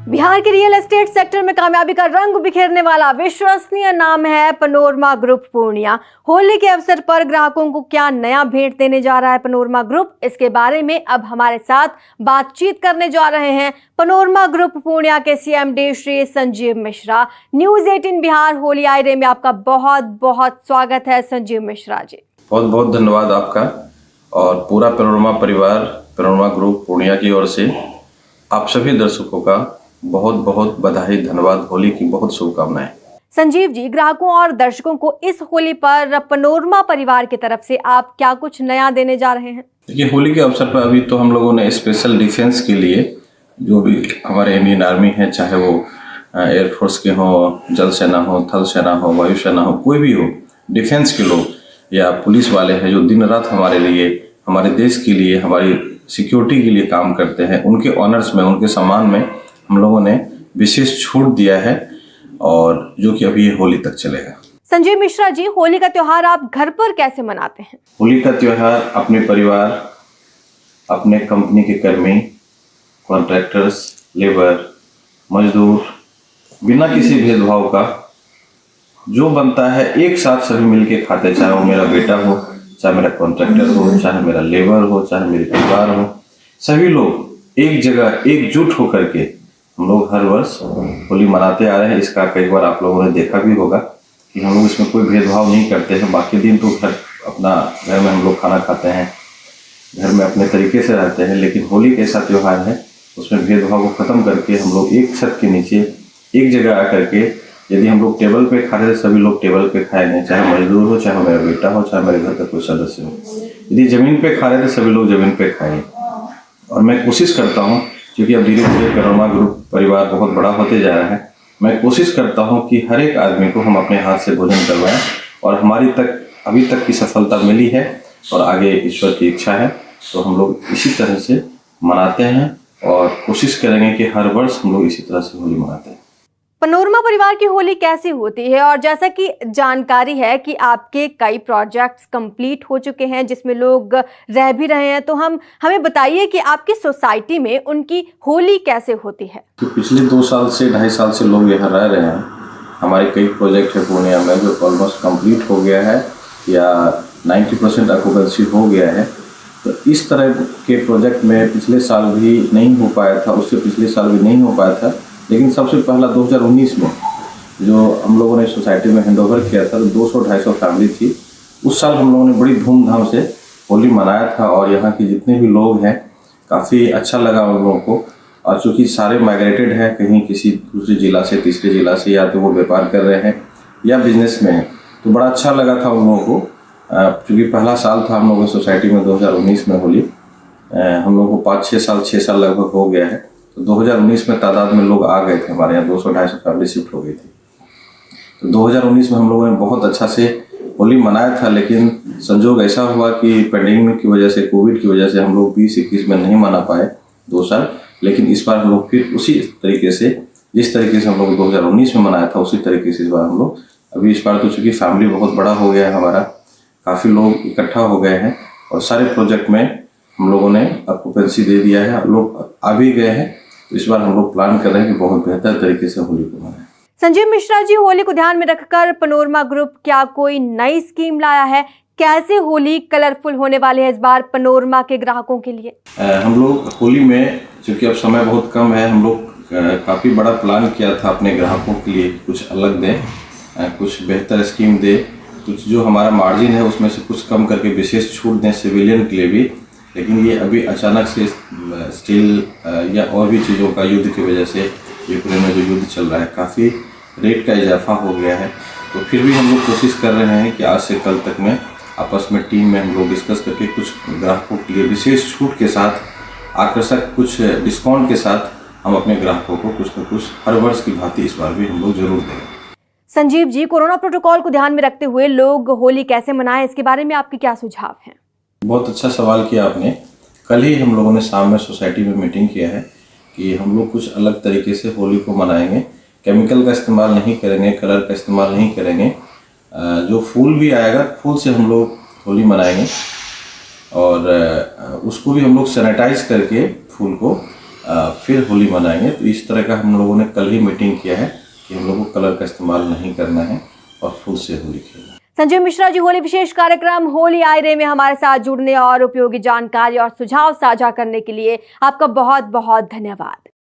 बिहार के real estate sector में कामयाबी का रंग बिखेरने वाला विश्वसनीय नाम है पनोरमा ग्रुप पूर्णिया। होली के अवसर पर ग्राहकों को क्या नया भेंट देने जा रहा है पनोरमा ग्रुप, इसके बारे में अब हमारे साथ बातचीत करने जा रहे हैं पनोरमा ग्रुप पूर्णिया के सीएमडी श्री संजीव मिश्रा। न्यूज़ 18 बिहार होली आयरे में आपका बहुत बहुत स्वागत है संजीव मिश्रा जी। बहुत बहुत धन्यवाद आपका और पूरा पनोरमा परिवार पनोरमा ग्रुप पूर्णिया की ओर से आप सभी दर्शकों का बहुत बहुत बधाई, धन्यवाद। होली की बहुत शुभकामनाएं। संजीव जी, ग्राहकों और दर्शकों को इस होली पर पनोरमा परिवार की तरफ से आप क्या कुछ नया देने जा रहे हैं? देखिए, होली के अवसर पर अभी तो हम लोगों ने स्पेशल डिफेंस के लिए जो भी हमारे इंडियन आर्मी है, चाहे वो एयरफोर्स के हो, जल सेना हो, थल सेना हो, वायुसेना हो, कोई भी हो, डिफेंस के लोग या पुलिस वाले हैं जो दिन रात हमारे लिए, हमारे देश के लिए, हमारी सिक्योरिटी के लिए काम करते हैं, उनके ऑनर्स में, उनके सम्मान में हम लोगों ने विशेष छूट दिया है और जो कि अभी होली तक चलेगा। संजीव मिश्रा जी, होली का त्योहार आप घर पर कैसे मनाते हैं? होली का त्योहार अपने परिवार, अपने कंपनी के कर्मी, कॉन्ट्रैक्टर्स, लेबर, मजदूर, बिना किसी भेदभाव का जो बनता है एक साथ सभी मिलके खाते, चाहे वो मेरा बेटा हो, चाहे मेरा कॉन्ट्रैक्टर हो, चाहे मेरा लेबर हो, चाहे मेरे परिवार हो, सभी लोग एक जगह एकजुट होकर के हम लोग हर वर्ष होली मनाते आ रहे हैं। इसका कई बार आप लोगों ने देखा भी होगा कि हम लोग इसमें कोई भेदभाव नहीं करते हैं। बाकी दिन तो घर में हम लोग खाना खाते हैं, घर में अपने तरीके से रहते हैं, लेकिन होली एक ऐसा त्यौहार है उसमें भेदभाव को ख़त्म करके हम लोग एक छत के नीचे एक जगह आकर के, यदि हम लोग टेबल पे खा रहे थे सभी लोग टेबल पे खाएंगे, चाहे मजदूर हो, चाहे मेरा बेटा हो, चाहे मेरे घर का कोई सदस्य हो। यदि ज़मीन पे खा रहे थे सभी लोग ज़मीन पे खाएंगे। और मैं कोशिश करता हूँ, क्योंकि अब धीरे धीरे पनोरमा ग्रुप परिवार बहुत बड़ा होते जा रहा है, मैं कोशिश करता हूँ कि हर एक आदमी को हम अपने हाथ से भोजन करवाएं और हमारी अभी तक की सफलता मिली है और आगे ईश्वर की इच्छा है तो हम लोग इसी तरह से मनाते हैं और कोशिश करेंगे कि हर वर्ष हम लोग इसी तरह से होली मनाते हैं। पनोरमा परिवार की होली कैसी होती है? और जैसा कि जानकारी है कि आपके कई प्रोजेक्ट्स कंप्लीट हो चुके हैं जिसमें लोग रह भी रहे हैं, तो हमें बताइए कि आपकी सोसाइटी में उनकी होली कैसे होती है? तो पिछले 2 साल से 2.5 साल से लोग यहाँ रह रहे हैं। हमारे कई प्रोजेक्ट है पूर्णिया में जो ऑलमोस्ट कंप्लीट हो गया है या 90% ऑक्यूपेंसी हो गया है। तो इस तरह के प्रोजेक्ट में पिछले साल भी नहीं हो पाया था, उससे पिछले साल भी नहीं हो पाया था, लेकिन सबसे पहला 2019 में जो हम लोगों ने सोसाइटी में हैंडओवर किया था, 200-250 फैमिली थी। उस साल हम लोगों ने बड़ी धूमधाम से होली मनाया था और यहाँ के जितने भी लोग हैं काफ़ी अच्छा लगा उन लोगों को। और चूँकि सारे माइग्रेटेड हैं, कहीं किसी दूसरे ज़िला से, तीसरे ज़िला से, या तो वो व्यापार कर रहे हैं या बिजनेस में हैं, तो बड़ा अच्छा लगा था उन लोगों को। चूँकि पहला साल था हम लोगों की सोसाइटी में 2019 में होली, हम लोगों को 6 साल लगभग हो गया है। तो 2019 में तादाद में लोग आ गए थे, हमारे यहाँ 200-250 फैमिली शिफ्ट हो गई थी। तो 2019 में हम लोगों ने बहुत अच्छा से होली मनाया था, लेकिन संजोग ऐसा हुआ कि पैंडेमिक की वजह से, कोविड की वजह से हम लोग 2021 में नहीं मना पाए 2 साल। लेकिन इस बार हम लोग फिर उसी तरीके से, जिस तरीके से हम लोग 2019 में मनाया था उसी तरीके से इस बार हम लोग, अभी इस बार तो चूँकि फैमिली बहुत बड़ा हो गया है हमारा, काफ़ी लोग इकट्ठा हो गए हैं और सारे प्रोजेक्ट में हम लोगों ने ऑक्यूपेंसी दे दिया है, लोग आ भी गए हैं। तो इस बार हम लोग प्लान कर रहे हैं कि बहुत बेहतर तरीके से होली को मनाएं। संजीव मिश्रा जी, होली को ध्यान में रखकर पनोरमा ग्रुप क्या कोई नई स्कीम लाया है? कैसे होली कलरफुल होने वाली है इस बार पनोरमा के ग्राहकों के लिए? हम लोग होली में, चूँकि अब समय बहुत कम है, हम लोग काफ़ी बड़ा प्लान किया था अपने ग्राहकों के लिए, कुछ अलग दें, कुछ बेहतर स्कीम दें, कुछ जो हमारा मार्जिन है उसमें से कुछ कम करके विशेष छूट दें सिविलियन के लिए भी। लेकिन ये अभी अचानक से स्टील या और भी चीज़ों का युद्ध की वजह से, यूक्रेन में जो युद्ध चल रहा है, काफ़ी रेट का इजाफा हो गया है। तो फिर भी हम लोग कोशिश कर रहे हैं कि आज से कल तक में आपस में टीम में हम लोग डिस्कस करके कुछ ग्राहकों के लिए विशेष छूट के साथ, आकर्षक कुछ डिस्काउंट के साथ हम अपने ग्राहकों को कुछ न कुछ हर वर्ष की भांति इस बार भी हम लोग जरूर देंगे। संजीव जी, कोरोना प्रोटोकॉल को ध्यान में रखते हुए लोग होली कैसे मनाएं, इसके बारे में आपके क्या सुझाव हैं? बहुत अच्छा सवाल किया आपने। कल ही हम लोगों ने शाम में सोसाइटी में मीटिंग किया है कि हम लोग कुछ अलग तरीके से होली को मनाएंगे। केमिकल का इस्तेमाल नहीं करेंगे, कलर का इस्तेमाल नहीं करेंगे। जो फूल भी आएगा, फूल से हम लोग होली मनाएंगे और उसको भी हम लोग सैनिटाइज करके फूल को फिर होली मनाएंगे। तो इस तरह का हम लोगों ने कल ही मीटिंग किया है कि हम लोगों को कलर का इस्तेमाल नहीं करना है और फुल से होली खेलना है। संजय मिश्रा जी, होली विशेष कार्यक्रम होली आई रे में हमारे साथ जुड़ने और उपयोगी जानकारी और सुझाव साझा करने के लिए आपका बहुत बहुत धन्यवाद।